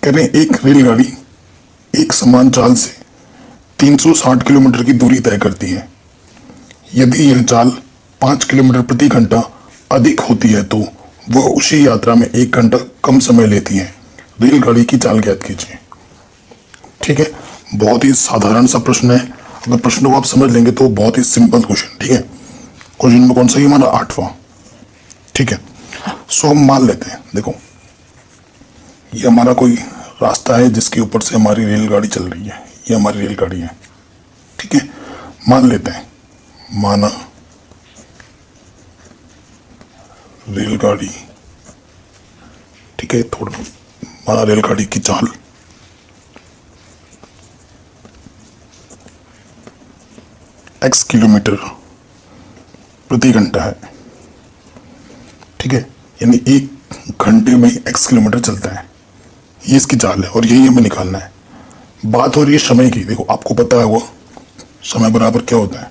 कह रहे हैं एक रेलगाड़ी एक समान चाल से 360 किलोमीटर की दूरी तय करती है। यदि यह चाल 5 किलोमीटर प्रति घंटा अधिक होती है तो वह उसी यात्रा में 1 घंटा कम समय लेती है। रेलगाड़ी की चाल ज्ञात कीजिए। ठीक है, बहुत ही साधारण सा प्रश्न है। अगर प्रश्न को आप समझ लेंगे तो बहुत ही सिंपल क्वेश्चन। ठीक है, क्वेश्चन में कौन सा ही हमारा 8वां। ठीक है, सो हम मान लेते हैं, देखो ये हमारा कोई रास्ता है जिसके ऊपर से हमारी रेलगाड़ी चल रही है। ये हमारी रेलगाड़ी है। ठीक है, मान लेते हैं, माना रेलगाड़ी, ठीक है, थोड़ा माना रेलगाड़ी की चाल x किलोमीटर प्रति घंटा है। ठीक है, यानी 1 घंटे में x किलोमीटर चलता है। ये इसकी चाल है और यही हमें निकालना है। बात हो रही है समय की। देखो आपको पता है वो समय बराबर क्या होता है,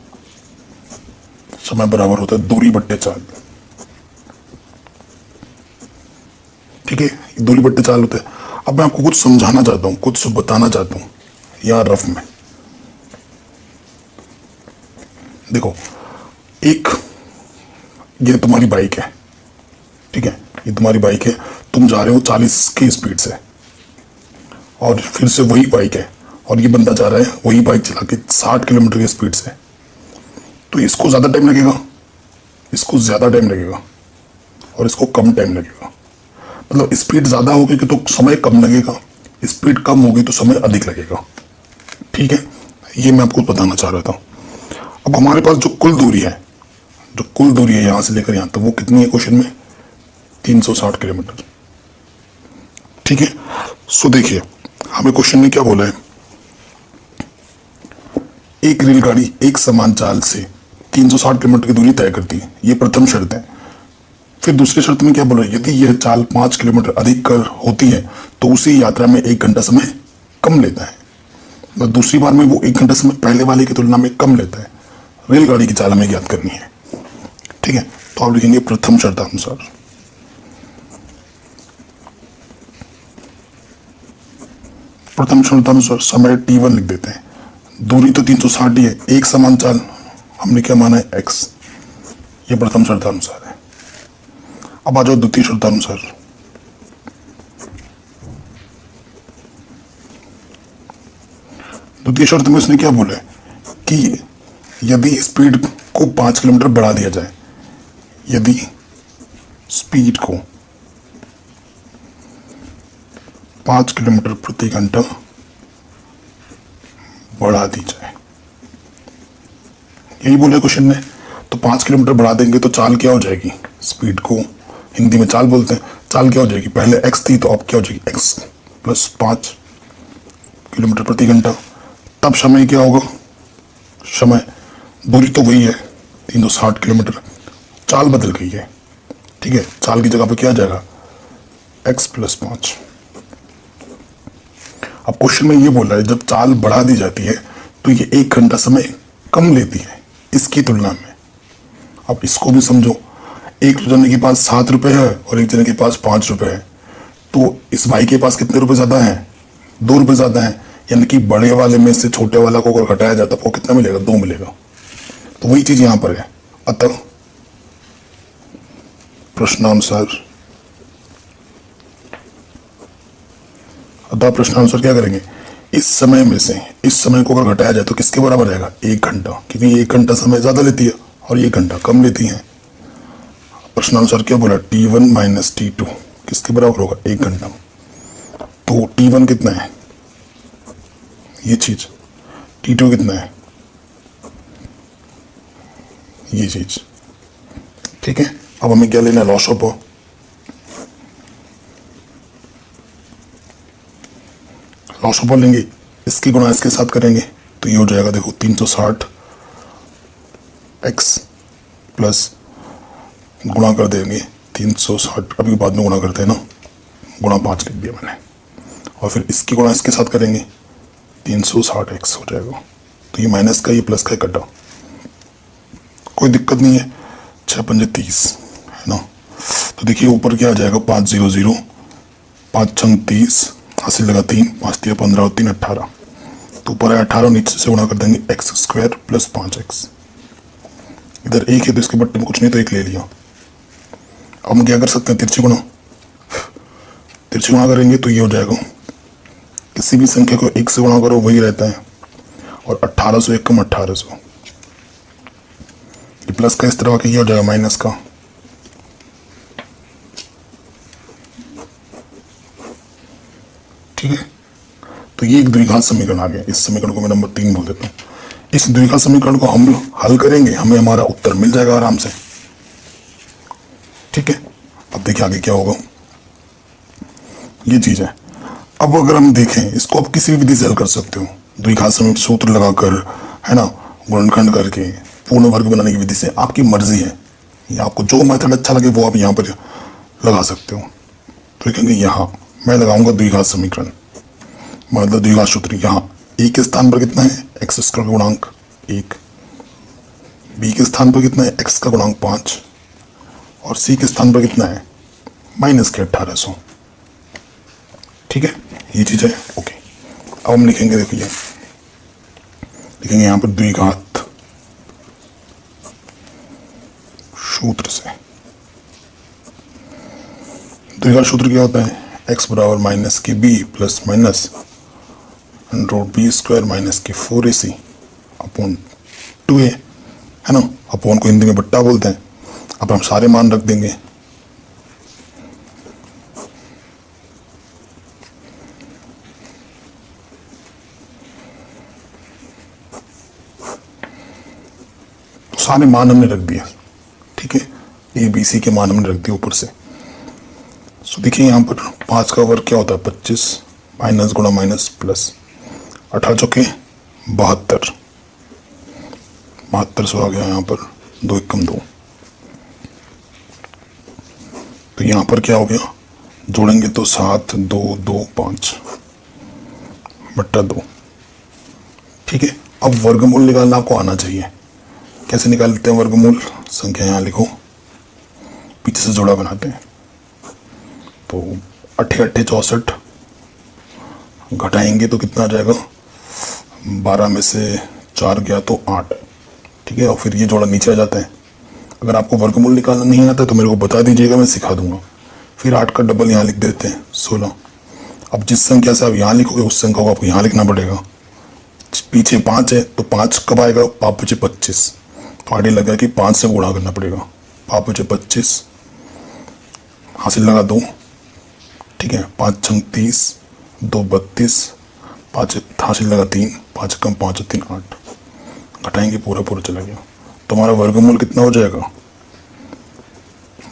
समय बराबर होता है दूरी बट्टे चाल। ठीक है, दूरी बट्टे चाल होता है। अब मैं आपको कुछ समझाना चाहता हूं, कुछ बताना चाहता हूं यार रफ में। देखो एक ये तुम्हारी बाइक है। ठीक है, ये तुम्हारी बाइक है, तुम जा रहे हो 40 की स्पीड से और फिर से वही बाइक है और ये बंदा जा रहा है वही बाइक चला के 60 किलोमीटर की स्पीड से। तो इसको ज्यादा टाइम लगेगा, इसको ज्यादा टाइम लगेगा और इसको कम टाइम लगेगा। मतलब स्पीड ज्यादा होगी तो समय कम लगेगा, स्पीड कम होगी तो समय अधिक लगेगा। ठीक है, ये मैं आपको बताना चाह रहा था। अब हमारे पास जो कुल दूरी है, जो कुल दूरी है यहां से लेकर यहां तक, वो कितनी है क्वेश्चन में? 360 किलोमीटर। ठीक है, सो देखिए हमें क्वेश्चन में क्या बोला है, एक रेलगाड़ी एक समान चाल से 360 किलोमीटर की दूरी तय करती है। ये प्रथम शर्त है। फिर दूसरी शर्त में क्या बोल रहा है, यदि यह चाल 5 किलोमीटर अधिक कर होती है तो उसी यात्रा में 1 घंटा समय कम लेता है। तो दूसरी बार में वो 1 घंटा समय पहले वाले की तुलना में कम लेता है। रेलगाड़ी की चाल हमें ज्ञात करनी है। ठीक है, तो आप लिखेंगे प्रथम शर्तानुसार। प्रथम शर्तानुसार समय t1 लिख देते हैं। दूरी तो 360 ही है, एक समान चाल हमने क्या माना है x। ये प्रथम शर्तानुसार है। अब आ जाओ द्वितीय शर्तानुसार। द्वितीय शर्त में उसने क्या बोला है कि यदि स्पीड को 5 किलोमीटर बढ़ा दिया जाए, यदि स्पीड को 5 किलोमीटर प्रति घंटा बढ़ा दी जाए, यही बोला क्वेश्चन में। तो 5 किलोमीटर बढ़ा देंगे तो चाल क्या हो जाएगी, स्पीड को हिंदी में चाल बोलते हैं। चाल क्या हो जाएगी, पहले x थी तो अब क्या हो जाएगी x प्लस 5 किलोमीटर प्रति घंटा। तब समय क्या होगा, समय दूरी तो वही है 360 किलोमीटर, चाल बदल गई है। ठीक है, चाल की जगह पे क्या आ जाएगा x प्लस 5। अब क्वेश्चन में ये बोल रहा है जब चाल बढ़ा दी जाती है तो ये 1 घंटा समय कम लेती है इसकी तुलना में। अब इसको भी समझो, एक जने के पास 7 रुपए है और एक जने के पास 5 रुपए है, तो इस भाई के पास कितने रुपए ज्यादा हैं, 2 रुपए ज्यादा हैं। यानी कि बड़े वाले में से छोटे वाला को अगर घटाया जाता तो कितना मिलेगा, 2 मिलेगा। तो वही चीज यहां पर है। अतः प्रश्नानुसार क्या करेंगे, इस समय में से इस समय को अगर घटाया जाए तो किसके बराबर आएगा, 1 घंटा, क्योंकि 1 घंटा समय ज्यादा लेती है और 1 घंटा कम लेती है। प्रश्नानुसार क्या बोला, t1 माइनस t2 किसके बराबर होगा, 1 घंटा। तो t1 कितना है, ये चीज, t2 कितना है, ये चीज। ठीक है, अब हमें क्या लेना है, लॉस ऑफ लॉस ऑफ लेंगे, इसकी गुणा इसके साथ करेंगे तो ये हो जाएगा, देखो 360 x प्लस गुणा कर देंगे 360, अभी बाद में गुणा करते हैं ना, गुणा 5 लिख दिया मैंने, और फिर इसकी गुणा इसके साथ करेंगे 360 x हो जाएगा। तो ये माइनस का ये प्लस का कटा, कोई दिक्कत नहीं है, 6 पंजे 30 है ना। तो देखिए ऊपर क्या आ जाएगा, 5 0 0, 5 छंग 30 हासिल लगा 3, 5 3 15 और 3 18, तो ऊपर है 18, नीचे से गुणा कर देंगे एक्स स्क्वायर प्लस 5x। इधर एक है तो इसके बट्टे में कुछ नहीं तो एक ले लिया। अब हम क्या कर सकते हैं, तिरछे गुणा करेंगे तो ये हो जाएगा, किसी भी संख्या को 1 से गुणा करो वही रहता है, और 1800 1 कम 1800, ये प्लस का इस तरह का, ये हो जाएगा माइनस का। ठीक है, तो ये एक द्विघात समीकरण आ गया। इस समीकरण को मैं नंबर 3 बोल देता हूँ। इस द्विघात समीकरण को हम हल करेंगे, हमें हमारा उत्तर मिल जाएगा आराम से। ठीक है, अब देखिए आगे क्या होगा, ये चीज है। अब अगर हम देखें इसको, आप किसी भी विधि से हल कर सकते हो, द्विघात समीकरण सूत्र लगाकर, है ना, गुणनखंड करके, पूर्ण वर्ग बनाने की विधि से, आपकी मर्जी है। ये आपको जो मेथड अच्छा लगे वो आप यहाँ पर लगा सकते हो। तो लिखेंगे यहाँ मैं लगाऊंगा द्विघात समीकरण, मतलब द्विघात सूत्र। यहाँ ए के स्थान पर कितना है, एक्स स्क्वायर का गुणांक 1, बी के स्थान पर कितना है, एक्स का गुणांक 5, और सी के स्थान पर कितना है, माइनस के 1800। ठीक है, ये चीज है। ओके, अब हम लिखेंगे, देखिए लिखेंगे यहाँ पर द्विघात सूत्र से। द्विघात सूत्र क्या होता है, एक्स बराबर माइनस के b plus minus root b square minus के 4ac अपॉन 2a, है ना। अपॉन को हिंदी में बट्टा बोलते हैं। अब हम सारे मान रख देंगे, तो सारे मान हमने रख दिए। ठीक है, ए बी सी के मान हमने रख दिए ऊपर से। सो देखिए यहाँ पर 5 का वर्ग क्या होता है, 25, माइनस गुणा माइनस प्लस, 18 चौके 72, 72 आ गया यहाँ पर, 2 1 कम 2। तो यहाँ पर क्या हो गया, जोड़ेंगे तो 7 2 2 5 बट्टा 2। ठीक है, अब वर्गमूल निकालना आपको आना चाहिए। कैसे निकालते हैं वर्गमूल, संख्या यहाँ लिखो, पीछे से जोड़ा बनाते हैं। तो 8 8 64, घटाएंगे तो कितना आ जाएगा, 12 में से 4 गया तो 8। ठीक है, और फिर ये जोड़ा नीचे आ जाता है। अगर आपको वर्गमूल निकालना नहीं आता तो मेरे को बता दीजिएगा, मैं सिखा दूंगा। फिर 8 का डबल यहाँ लिख देते हैं 16। अब जिस संख्या से आप यहाँ लिखोगे उस संख्या को आपको यहाँ लिखना पड़ेगा। पीछे 5 है तो 5 कब आएगा, पाप पीछे 25, तो आगे लगा कि 5 से गुणा करना पड़ेगा। पाप पीछे 25, हासिल लगा 2। ठीक है, 5 छंग 30, 2 32, 5 हासिल लगा 3, 5 कम 5 3 8, घटाएंगे पूरा पूरा चला गया। तो हमारा वर्गमूल कितना हो जाएगा,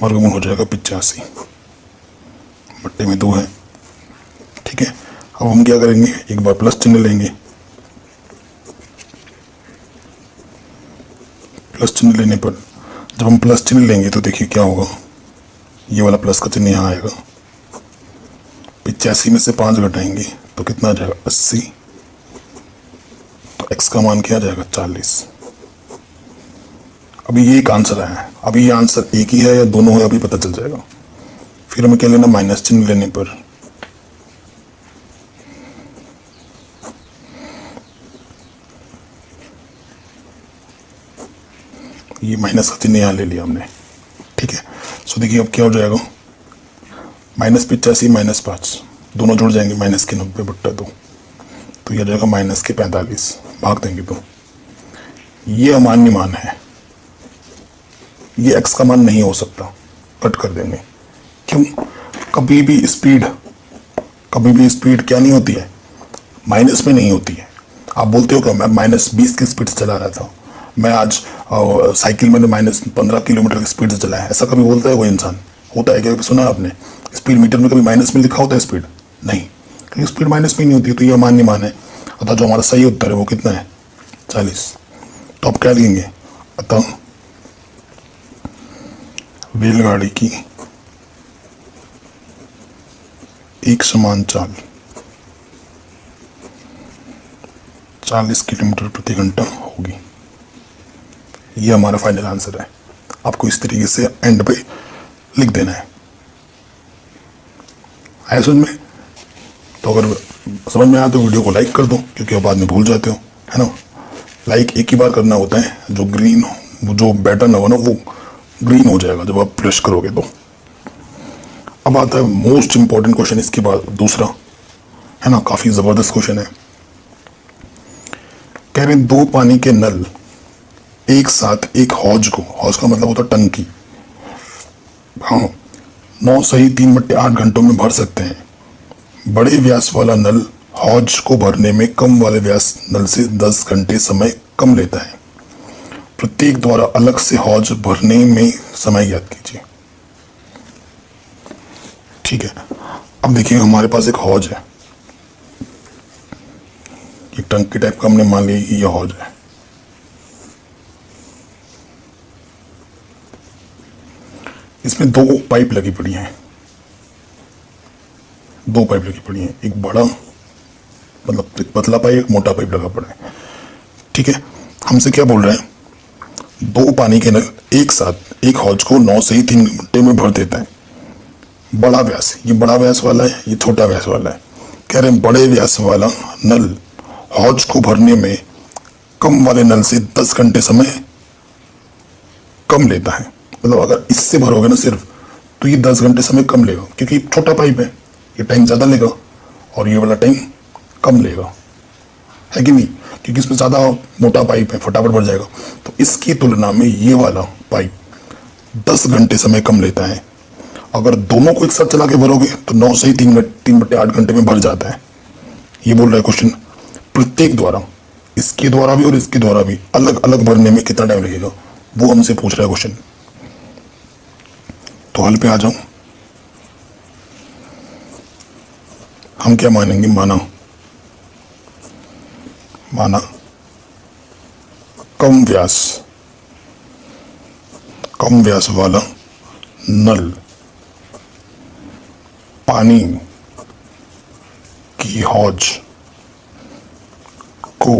वर्गमूल हो जाएगा 85, बट्टे में 2 है। ठीक है, अब हम क्या करेंगे, एक बार प्लस चिन्ह लेंगे। प्लस चिन्ह लेने पर, जब हम प्लस चिन्ह लेंगे तो देखिए क्या होगा, ये वाला प्लस का चिन्ह यहाँ आएगा। 85 में से 5 घटाएंगे तो कितना आ जाएगा, 80। तो x का मान क्या आ जाएगा, 40। अभी ये एक आंसर है। अभी ये आंसर एक ही है या दोनों है, अभी पता चल जाएगा। फिर हमें क्या लेना, माइनस चिन्ह लेने पर ये माइनस का चिन्ह यहाँ ले लिया हमने। ठीक है, सो देखिए अब क्या हो जाएगा, माइनस 85 माइनस 5 दोनों जुड़ जाएंगे, माइनस के 90 बट्टा 2, तो यह जाएगा माइनस के 45, भाग देंगे तो ये अमान्य मान है, ये x का मान नहीं हो सकता, कट कर देंगे। क्यों, कभी भी स्पीड क्या नहीं होती है, माइनस में नहीं होती है। आप बोलते हो कि मैं -20 की स्पीड से चला रहा था, मैं आज साइकिल में -15 किलोमीटर की स्पीड से चलाया, ऐसा कभी बोलता है कोई इंसान? होता है क्या, सुना आपने स्पीड मीटर में कभी माइनस में लिखा होता है स्पीड? नहीं, क्योंकि स्पीड माइनस में नहीं होती है। तो ये अमान्य मान है, अतः जो हमारा सही उत्तर है वो कितना है, 40। तो आप क्या लिखेंगे, अतः रेलगाड़ी की एक समान चाल 40 किलोमीटर प्रति घंटा होगी। ये हमारा फाइनल आंसर है। आपको इस तरीके से एंड पे लिख देना है। समझ में? तो अगर समझ में आया तो वीडियो को लाइक कर दो, क्योंकि आप बाद में भूल जाते हो, है ना। लाइक एक ही बार करना होता है, जो ग्रीन जो बटन होगा ना वो ग्रीन हो जाएगा जब आप प्रेस करोगे तो। अब आता है मोस्ट इंपॉर्टेंट क्वेश्चन इसके बाद दूसरा, है ना, काफी जबरदस्त क्वेश्चन है। कह रहे हैं 2 पानी के नल एक साथ एक हौज को, हौज का मतलब होता है टंकी, हाँ, 9 सही 3/8 घंटों में भर सकते हैं। बड़े व्यास वाला नल हौज को भरने में कम वाले व्यास नल से 10 घंटे समय कम लेता है। प्रत्येक द्वारा अलग से हौज भरने में समय ज्ञात कीजिए। ठीक है, अब देखिए हमारे पास एक हौज है, एक टंकी टाइप का हमने मान लिया कि यह हौज है। इसमें 2 पाइप लगी पड़ी हैं, 2 पाइप लगी पड़ी हैं, एक बड़ा मतलब एक पतला पाइप, एक मोटा पाइप लगा पड़ा है। ठीक है, हमसे क्या बोल रहे हैं, 2 पानी के नल एक साथ एक हौज को 9 से ही 3 घंटे में भर देता है। बड़ा व्यास, ये बड़ा व्यास वाला है, ये छोटा व्यास वाला है। कह रहे हैं बड़े व्यास वाला नल हौज को भरने में कम वाले नल से 10 घंटे समय कम लेता है। मतलब अगर इससे भरोगे ना सिर्फ, तो ये 10 घंटे समय कम लेगा, क्योंकि छोटा पाइप है, ये टाइम ज्यादा लेगा और ये वाला टाइम कम लेगा, है कि नहीं, क्योंकि इसमें ज्यादा मोटा पाइप है, फटाफट भर जाएगा। तो इसकी तुलना में ये वाला पाइप 10 घंटे समय कम लेता है। अगर दोनों को एक साथ चला के भरोगे तो 9 से ही 3/8 घंटे में भर जाता है। ये बोल रहा है क्वेश्चन, प्रत्येक द्वारा, इसके द्वारा भी और इसके द्वारा भी अलग अलग भरने में कितना टाइम लगेगा, वो हमसे पूछ रहा है क्वेश्चन। तो हल पे आ जाऊं, हम क्या मानेंगे, माना कम व्यास वाला नल पानी की हौज को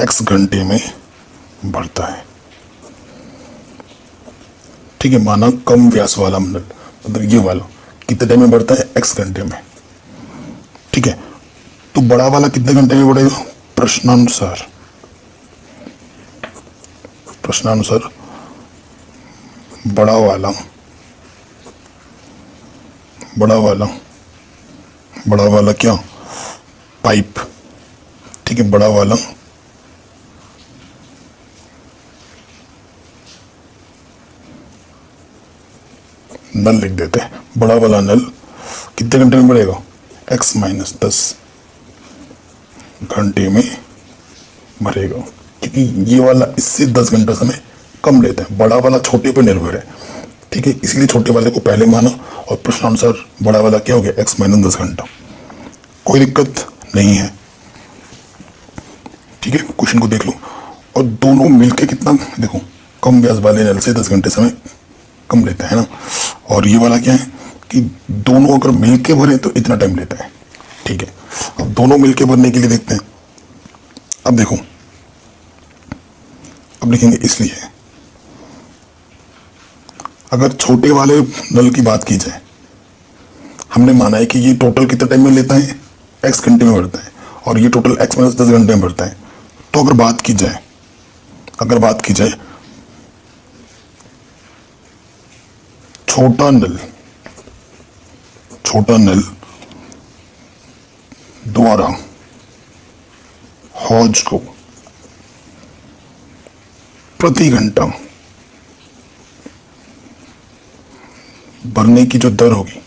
x घंटे में भरता है। ठीक है, माना कम व्यास वाला नल, मतलब ये वाला कितने टाइम में बढ़ता है, x घंटे में। ठीक है, तो बड़ा वाला कितने घंटे में बढ़ेगा, प्रश्नानुसार बड़ा वाला क्या, पाइप। ठीक है, बड़ा वाला नल लिख देते हैं, बड़ा वाला नल कितने घंटे में बढ़ेगा, x - 10 घंटे में भरेगा, क्योंकि ये वाला इससे 10 घंटा समय कम लेता है। बड़ा वाला छोटे पर निर्भर है, ठीक है, इसलिए छोटे वाले को पहले माना और प्रश्नानुसार बड़ा वाला क्या हो गया, x - 10 घंटा। कोई दिक्कत नहीं है। ठीक है, क्वेश्चन को देख लो, और दोनों मिलके कितना, देखो कम व्यास वाले नल से 10 घंटे समय कम लेता है ना, और ये वाला क्या है कि दोनों अगर मिलके भरे तो इतना टाइम लेता है। ठीक है, अब दोनों मिलके भरने के लिए देखते हैं। अब देखो, अब लिखेंगे, इसलिए अगर छोटे वाले नल की बात की जाए, हमने माना है कि ये टोटल कितने टाइम में लेता है, x घंटे में भरता है, और ये टोटल x - 10 घंटे में भरता है। तो अगर बात की जाए छोटा नल द्वारा हौज को प्रति घंटा भरने की जो दर होगी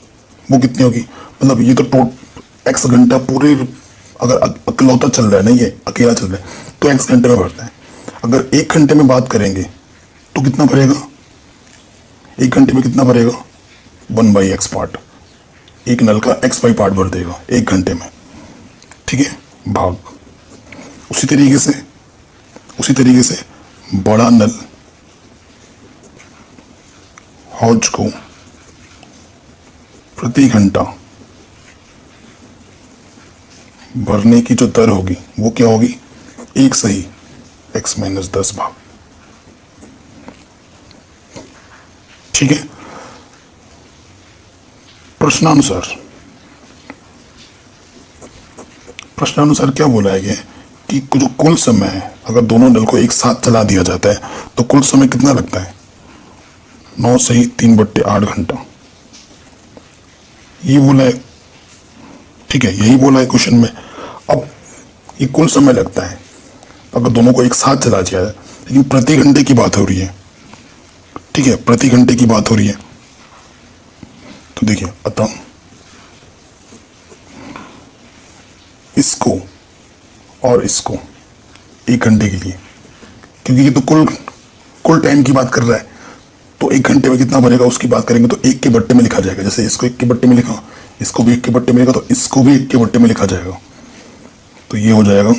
वो कितनी होगी, मतलब ये तो x घंटा पूरे, अगर अकेलौता चल रहा है ना, ये अकेला चल रहा है तो x घंटे में भरता है। अगर 1 घंटे में बात करेंगे तो कितना भरेगा, 1 घंटे में कितना भरेगा, 1/x पार्ट, एक नल का x वाई पार्ट भर देगा 1 घंटे में। ठीक है, भाग। उसी तरीके से बड़ा नल हौज को प्रति घंटा भरने की जो दर होगी वो क्या होगी, 1 सही x - 10 भाग। ठीक है, प्रश्नानुसार प्रश्नानुसार क्या बोला है कि जो कुल समय है, अगर दोनों नल को एक साथ चला दिया जाता है तो कुल समय कितना लगता है? 9 सही 3/8 घंटा, ये बोला है। ठीक है, यही बोला है क्वेश्चन में। अब ये कुल समय लगता है अगर दोनों को एक साथ चला दिया जाए, लेकिन प्रति घंटे की बात हो रही है। ठीक है, प्रति घंटे की बात हो रही है। तो देखिए, अतः इसको और इसको 1 घंटे के लिए, क्योंकि ये तो कुल टाइम की बात कर रहा है, तो 1 घंटे में कितना बनेगा उसकी बात करेंगे तो 1 के बट्टे में लिखा जाएगा। जैसे इसको 1 के बट्टे में लिखा, इसको भी 1 के बट्टे में लिखा, तो इसको भी 1 के बट्टे में लिखा जाएगा। तो ये हो जाएगा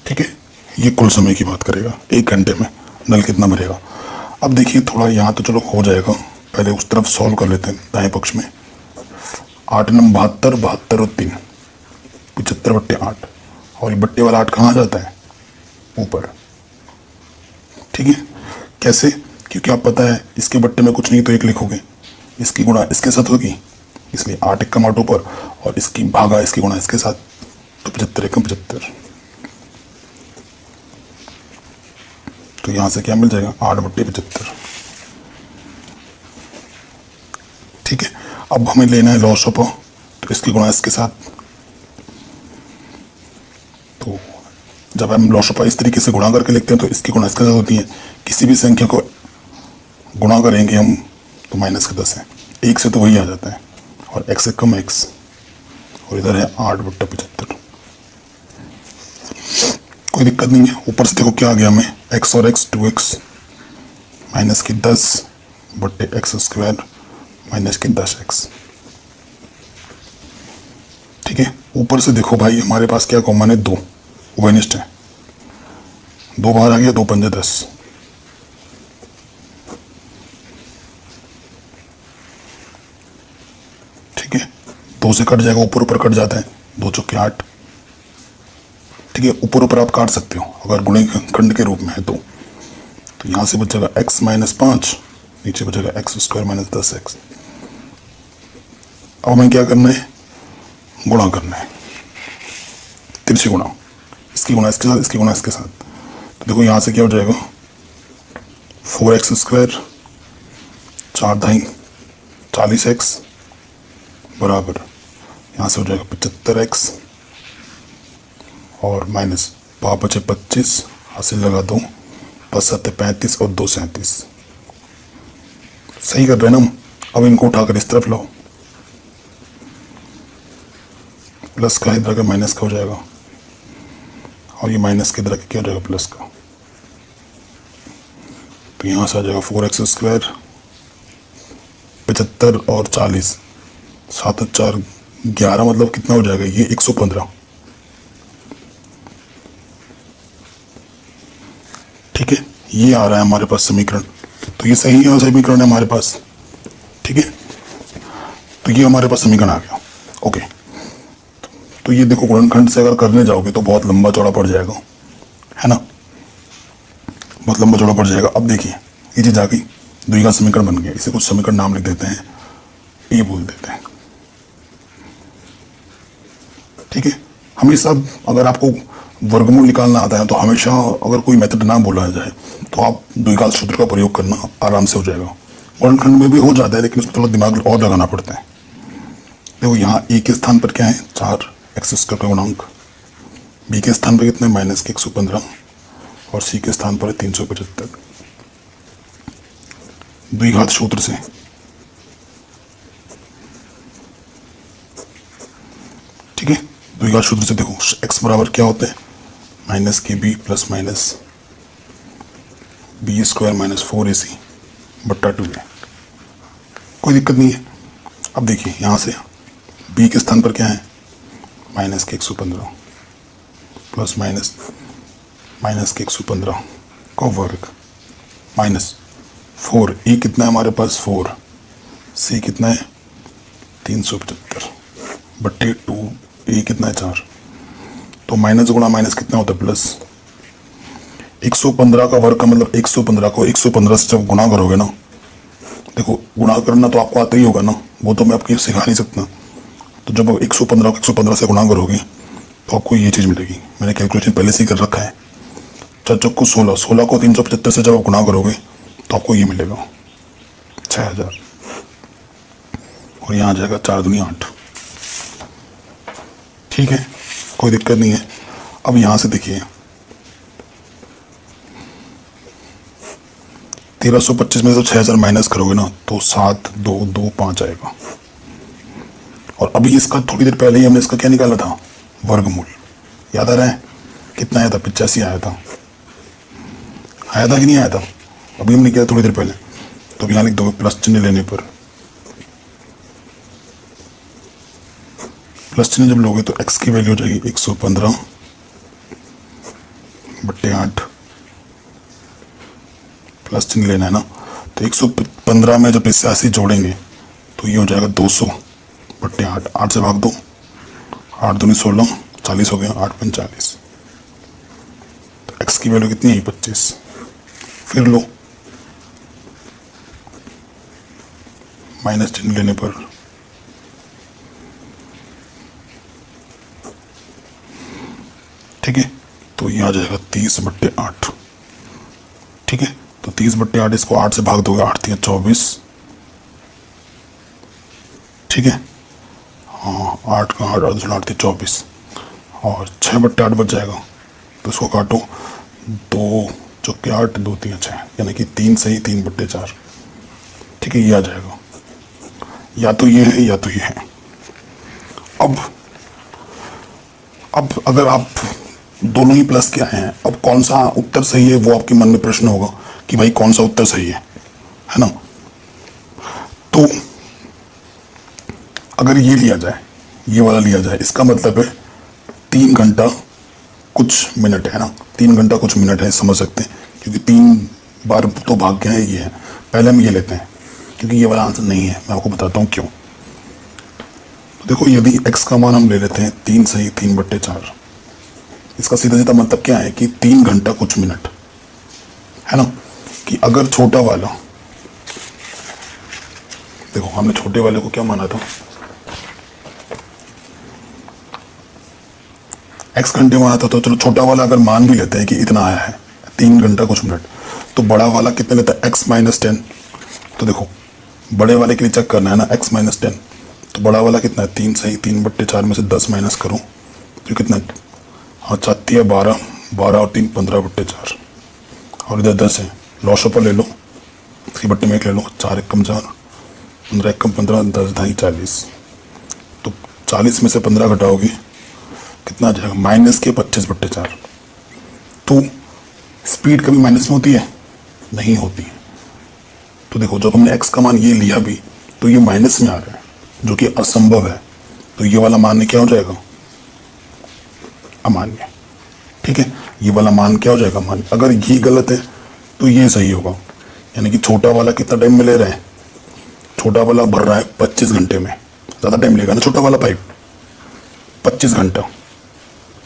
ठीक है, ये कुल समय की बात करेगा, 1 घंटे में नल कितना भरेगा। अब देखिए थोड़ा यहाँ तो चलो हो जाएगा, पहले उस तरफ सॉल्व कर लेते हैं दाएं पक्ष में। 8 नम 72, 72 और 3 75/8, और ये बट्टे वाला 8 कहाँ जाता है? ऊपर। ठीक है, कैसे? क्योंकि आप पता है इसके बट्टे में कुछ नहीं तो 1 लिखोगे, इसकी गुणा इसके साथ होगी, इसलिए 8 1 8 ऊपर, और इसकी भागा इसकी गुणा इसके साथ, तो 75 1 75। तो यहां से क्या मिल जाएगा? 8/75। ठीक है, अब हमें लेना है लॉस ऑफ, तो इसकी गुणा इसके साथ। तो जब हम लॉस ऑफ इस तरीके से गुणा करके लिखते हैं तो इसकी गुणा इसके साथ होती है। किसी भी संख्या को गुणा करेंगे हम तो -10 है, 1 से तो वही आ जाता है, और x से कम x, और इधर है 8/75। कोई दिक्कत नहीं है। ऊपर से देखो क्या आ गया हमें, x और x 2x माइनस की 10/x² माइनस की 10x। ठीक है, ऊपर से देखो भाई हमारे पास क्या कॉमन है? 2 उभयनिष्ठ है, 2 बाहर आ गया, 2 पंजे 10। ठीक है, 2 से कट जाएगा, ऊपर ऊपर कट जाता है, 2 चौके 8। ठीक है, ऊपर ऊपर आप काट सकते हो अगर गुणे खंड के रूप में है तो यहाँ से बचेगा x - 5, नीचे बचेगा x² - 10x। अब हमें क्या करना है? गुणा करना है, तिरछी गुणा, इसकी गुणा इसके साथ, इसकी गुणा इसके साथ। तो देखो यहाँ से क्या हो जाएगा? 4x², 4 दाई 40x बराबर, यहाँ से हो जाएगा 75x, और माइनस 5 बचे 25, हासिल लगा 2, 5 7 35 और 2 37। सही कर रहे हैं ना हम। अब इनको उठाकर इस तरफ लाओ, प्लस का इधर का माइनस का हो जाएगा, और ये माइनस के इधर का क्या हो जाएगा? प्लस का। तो यहाँ से आ जाएगा 4x², 75 और 40, 7 और 4 11, मतलब कितना हो जाएगा? ये 115। ठीक है, ये आ रहा है हमारे पास समीकरण। तो ये सही है, समीकरण है हमारे पास। ठीक है, तो ये हमारे पास समीकरण आ गया। ओके, तो ये देखो गुणनखंड से अगर करने जाओगे तो बहुत लंबा चौड़ा पड़ जाएगा, है ना, बहुत लंबा चौड़ा पड़ जाएगा। अब देखिए ये चीज आ गई, द्विघात समीकरण बन गया। इसे कुछ समीकरण नाम लिख देते हैं, ए बोल देते हैं। ठीक है, हमेशा अगर आपको वर्गमूल निकालना आता है तो हमेशा अगर कोई मेथड ना बोला जाए तो आप द्विघात सूत्र का प्रयोग करना आराम से हो जाएगा। गुणनखंड में भी हो जाता है, लेकिन उसमें थोड़ा दिमाग और लगाना पड़ता है। देखो यहाँ ए के स्थान पर क्या है? 4x² का गुणांक, बी के स्थान पर कितने? -115, और सी के स्थान पर है 375। द्विघात सूत्र से ठीक है, द्विघात सूत्र से देखो x बराबर क्या होता है? -kb plus minus b² - 4ac बट्टा 2a। कोई दिक्कत नहीं है। अब देखिए यहाँ से b के स्थान पर क्या है? -115 प्लस -115 का वर्ग -4, ए कितना है हमारे पास? 4, सी कितना है? 375 बट्टे 2, ए कितना है? 4। तो माइनस गुणा माइनस कितना होता है? प्लस। 115 का वर्ग का मतलब 115 को 115 से जब गुणा करोगे ना देखो गुणा करना तो आपको आता ही होगा ना, वो तो मैं आपको सिखा नहीं सकता। तो जब 115 को 115 से गुणा करोगे तो आपको ये चीज़ मिलेगी। मैंने कैलकुलेशन पहले से ही कर रखा है। 4 को 16, 16 को 375 से जब आप गुणा करोगे तो आपको ये मिलेगा 6000। और यहाँ आ जाएगा 4 दूनी 8। ठीक है, कोई दिक्कत नहीं है। अब यहाँ से देखिए 1325 में तो 6000 माइनस करोगे ना तो 7225 आएगा। और अभी इसका थोड़ी देर पहले ही हमने इसका क्या निकाला था, वर्गमूल। याद आ रहा है कितना आया था? 85 आया था। आया था कि नहीं आया था? अभी हमने किया थोड़ी देर पहले। तो यहाँ लिख दोगे प्लस चिन्ह लेने पर, प्लस चिन्ह जब लोगे तो x की वैल्यू हो जाएगी 115/8। प्लस चिन्ह लेना है ना, तो 115 में जब इससे 80 जोड़ेंगे तो ये हो जाएगा 200/8। 8 से भाग दो, 8 दूनी 16, 40 हो गया, 8 पंच 40। तो x की वैल्यू कितनी है? 25। फिर लो माइनस चिन्ह लेने पर ठीक है, तो ये आ जाएगा 30/8। ठीक है, तो 30/8 इसको 8 से भाग दोगे, 8 3 24। ठीक है, हाँ 8 का 8 8 3 24 और 6/8 बच जाएगा। तो इसको काटो, 2 चौके 8 2 3 6, यानी कि 3 सही 3/4। ठीक है, ये आ जाएगा। या तो ये है या तो ये है। अब अगर आप दोनों ही प्लस के आए हैं, अब कौन सा उत्तर सही है वो आपके मन में प्रश्न होगा कि भाई कौन सा उत्तर सही है ना। तो अगर ये लिया जाए, ये वाला लिया जाए, इसका मतलब है 3 घंटा कुछ मिनट है ना, 3 घंटा कुछ मिनट है, समझ सकते हैं, क्योंकि 3 बार तो भाग गया है। ये है, पहले हम ये लेते हैं क्योंकि ये वाला आंसर नहीं है। मैं आपको बताता हूँ क्यों। तो देखो यदि x का मान हम ले लेते हैं 3 सही 3/4, इसका सीधा सीधा मतलब क्या है कि 3 घंटा कुछ मिनट है ना। कि अगर छोटा वाला, देखो हमने छोटे वाले को क्या माना था, x घंटे माना था। तो चलो छोटा वाला अगर मान भी लेते हैं कि इतना आया है 3 घंटा कुछ मिनट, तो बड़ा वाला कितने लेता है? x - 10। तो देखो बड़े वाले के लिए चेक करना है ना, x - 10। तो बड़ा वाला कितना है? 3 सही 3/4 में से 10 माइनस करो तो कितना? हाँ 4 है 12, 12 और 3 15/4। और इधर 10 है, लॉस पर ले लो, 3 में 1 ले लो, 4 एकम 4, 15 एकम 15, 10 ढाई 40। तो 40 में से 15 घटाओगे कितना आ जाएगा? माइनस के 25/4। तो स्पीड कभी माइनस में होती है? नहीं होती है। तो देखो जब हमने x का मान ये लिया भी तो ये माइनस में आ रहा है, जो कि असंभव है। तो ये वाला मान क्या हो जाएगा? अमान्य। ठीक है, ये वाला मान क्या हो जाएगा? अमान्य। अगर ये गलत है तो ये सही होगा, यानी कि छोटा वाला कितना टाइम में ले रहा है? छोटा वाला भर रहा है 25 घंटे में, ज़्यादा टाइम लेगा ना छोटा वाला पाइप, 25 घंटा।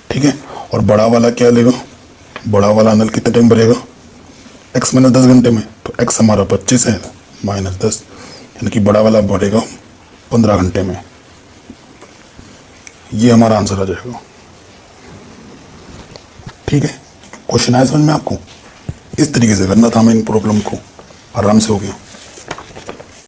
ठीक है, और बड़ा वाला क्या लेगा? बड़ा वाला नल कितने टाइम भरेगा? x - 10 घंटे में। तो x हमारा 25 है -10, यानी कि बड़ा वाला भरेगा 15 घंटे में। ये हमारा आंसर आ जाएगा। ठीक है, क्वेश्चन आया समझ में आपको? इस तरीके से करना था हमें इन प्रॉब्लम को, आराम से हो गया।